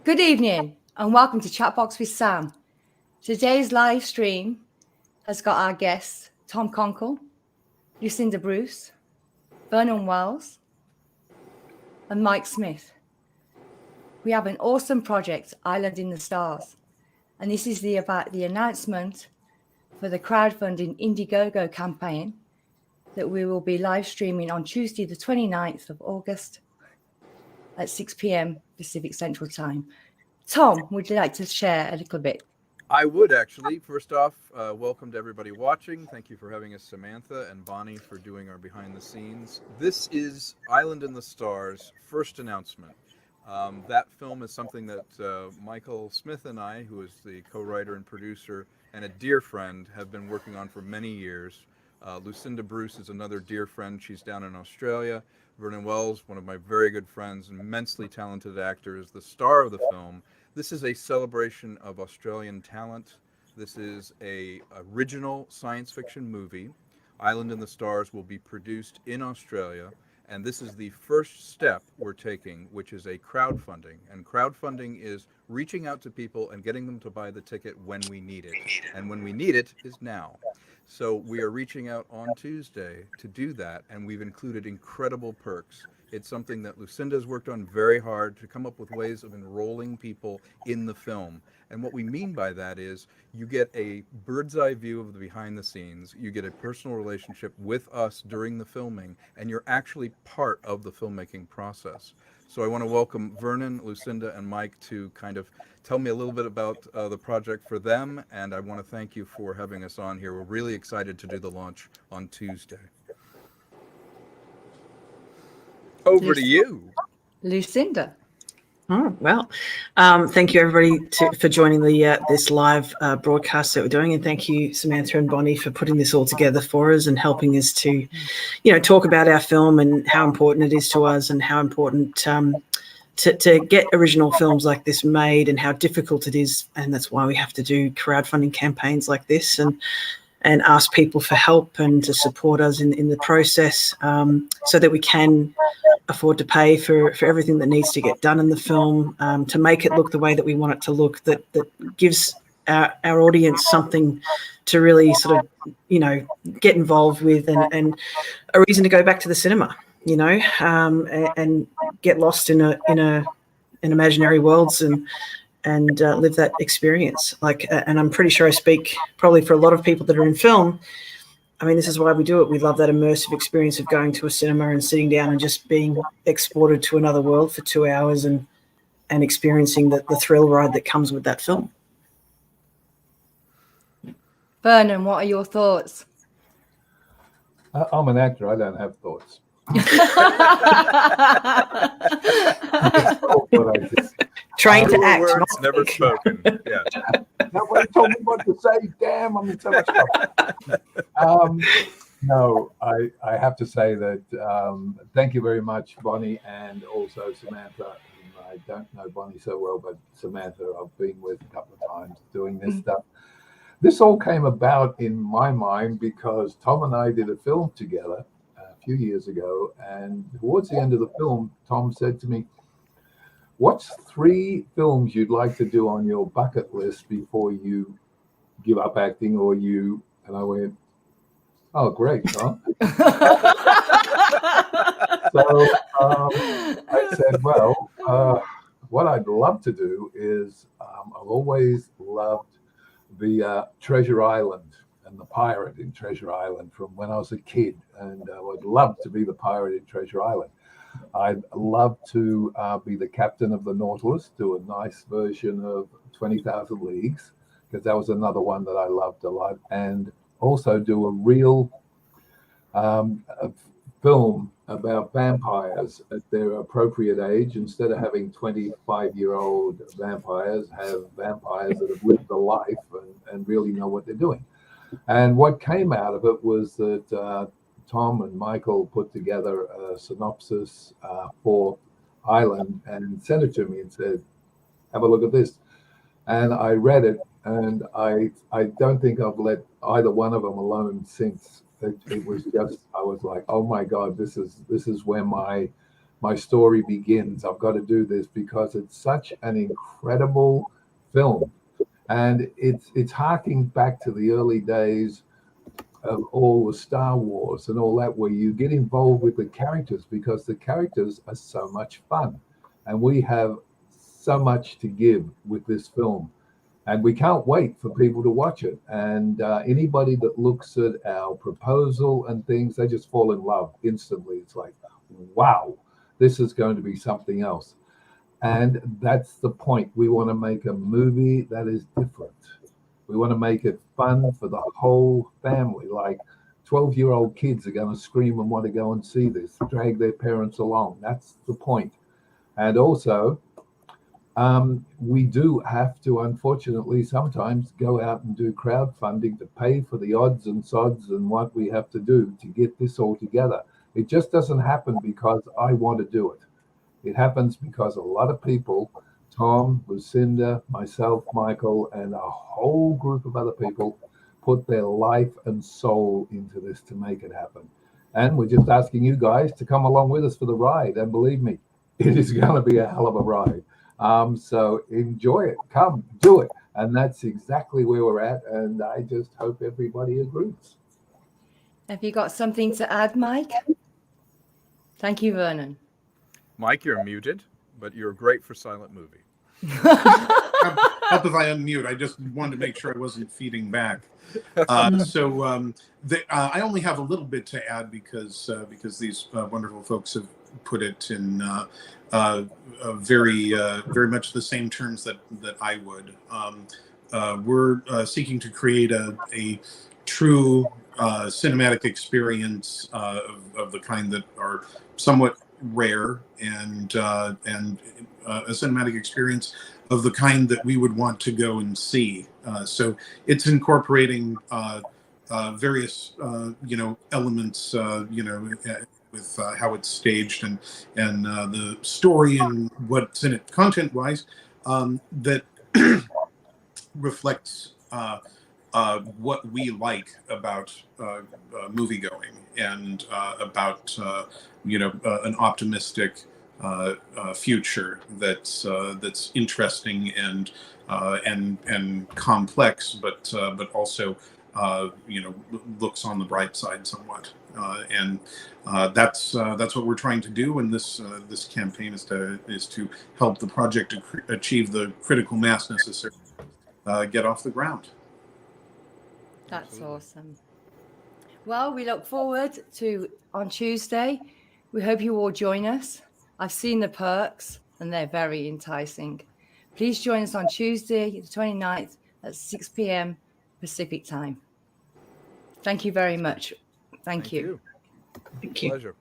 Good evening and welcome to Chatbox with Sam. Today's live stream has got our guests Tom Konkle, Lucinda Bruce, Vernon Wells and Mike Smith. We have an awesome project, Island in the Stars, and this is about the announcement for the crowdfunding Indiegogo campaign that we will be live streaming on Tuesday the 29th of August at 6 p.m. Pacific Central Time. Tom, would you like to share a little bit? I would actually. First off, welcome to everybody watching. Thank you for having us, Samantha and Bonnie, for doing our behind the scenes. This is Island in the Stars' first announcement. That film is something that Michael Smith and I, who is the co-writer and producer and a dear friend, have been working on for many years. Lucinda Bruce is another dear friend. She's down in Australia. Vernon Wells, one of my very good friends, an immensely talented actor, is the star of the film. This is a celebration of Australian talent. This is an original science fiction movie. Island in the Stars will be produced in Australia, and this is the first step we're taking, which is a crowdfunding. And crowdfunding is reaching out to people and getting them to buy the ticket when we need it. And when we need it is now. So we are reaching out on Tuesday to do that, and we've included incredible perks. It's something that Lucinda's worked on very hard to come up with ways of enrolling people in the film. And what we mean by that is you get a bird's eye view of the behind the scenes, you get a personal relationship with us during the filming, and you're actually part of the filmmaking process. So I want to welcome Vernon, Lucinda, and Mike to kind of tell me a little bit about the project for them, and I want to thank you for having us on here. We're really excited to do the launch on Tuesday. Over to you, Lucinda. Oh, well, thank you everybody for joining the this live broadcast that we're doing, and thank you Samantha and Bonnie for putting this all together for us and helping us to, talk about our film and how important it is to us and how important to get original films like this made and how difficult it is, and that's why we have to do crowdfunding campaigns like this and ask people for help and to support us in the process, so that we can afford to pay for everything that needs to get done in the film, to make it look the way that we want it to look, that gives our audience something to really sort of, get involved with and a reason to go back to the cinema, and get lost in imaginary worlds and live that experience. And I'm pretty sure I speak probably for a lot of people that are in film. I mean, this is why we do it. We love that immersive experience of going to a cinema and sitting down and just being exported to another world for 2 hours and experiencing the thrill ride that comes with that film. Vernon, what are your thoughts? I'm an actor. I don't have thoughts. Trying to act, words never spoken. Yeah. Nobody told me what to say. Damn, I'm in so much trouble. No, I have to say that thank you very much, Bonnie, and also Samantha. I don't know Bonnie so well, but Samantha I've been with a couple of times doing this stuff. This all came about in my mind because Tom and I did a film together a few years ago, and towards the end of the film, Tom said to me, "What's 3 films you'd like to do on your bucket list before you give up acting or you?" And I went, "Oh, great, Tom." So I said, well, what I'd love to do is I've always loved the Treasure Island and the pirate in Treasure Island from when I was a kid, and I would love to be the pirate in Treasure Island. I'd love to be the captain of the Nautilus, do a nice version of 20,000 Leagues, because that was another one that I loved a lot, and also do a real a film about vampires at their appropriate age. Instead of having 25-year-old vampires, have vampires that have lived a life and really know what they're doing. And what came out of it was that Tom and Michael put together a synopsis for Island and sent it to me and said, "Have a look at this." And I read it, and I don't think I've let either one of them alone since. It was just, I was like, oh my God, this is where my my story begins. I've got to do this because it's such an incredible film. And it's harking back to the early days of all the Star Wars and all that, where you get involved with the characters because the characters are so much fun. And we have so much to give with this film. And we can't wait for people to watch it. And anybody that looks at our proposal and things, they just fall in love instantly. It's like, wow, this is going to be something else. And that's the point. We want to make a movie that is different. We want to make it fun for the whole family. Like 12-year-old kids are going to scream and want to go and see this, drag their parents along. That's the point. And also, we do have to, unfortunately, sometimes go out and do crowdfunding to pay for the odds and sods and what we have to do to get this all together. It just doesn't happen because I want to do it. It happens because a lot of people, Tom, Lucinda, myself, Michael, and a whole group of other people put their life and soul into this to make it happen. And we're just asking you guys to come along with us for the ride. And believe me, it is going to be a hell of a ride. So enjoy it. Come, do it. And that's exactly where we're at. And I just hope everybody agrees. Have you got something to add, Mike? Thank you, Vernon. Mike, you're muted, but you're great for silent movie. Help if I unmute. I just wanted to make sure I wasn't feeding back. I only have a little bit to add because these wonderful folks have put it in very much the same terms that I would. We're seeking to create a true cinematic experience of the kind that are somewhat rare, and a cinematic experience of the kind that we would want to go and see. So it's incorporating various elements, with how it's staged and the story and what's in it content-wise, that reflects what we like about moviegoing and about an optimistic future that's interesting and complex, but also looks on the bright side somewhat. And that's what we're trying to do. And this campaign is to help the project to achieve the critical mass necessary to get off the ground. That's awesome. Well, we look forward to on Tuesday. We hope you all join us. I've seen the perks and they're very enticing. Please join us on Tuesday, the 29th at 6 p.m. Pacific time. Thank you very much. Thank you. Thank you. Pleasure.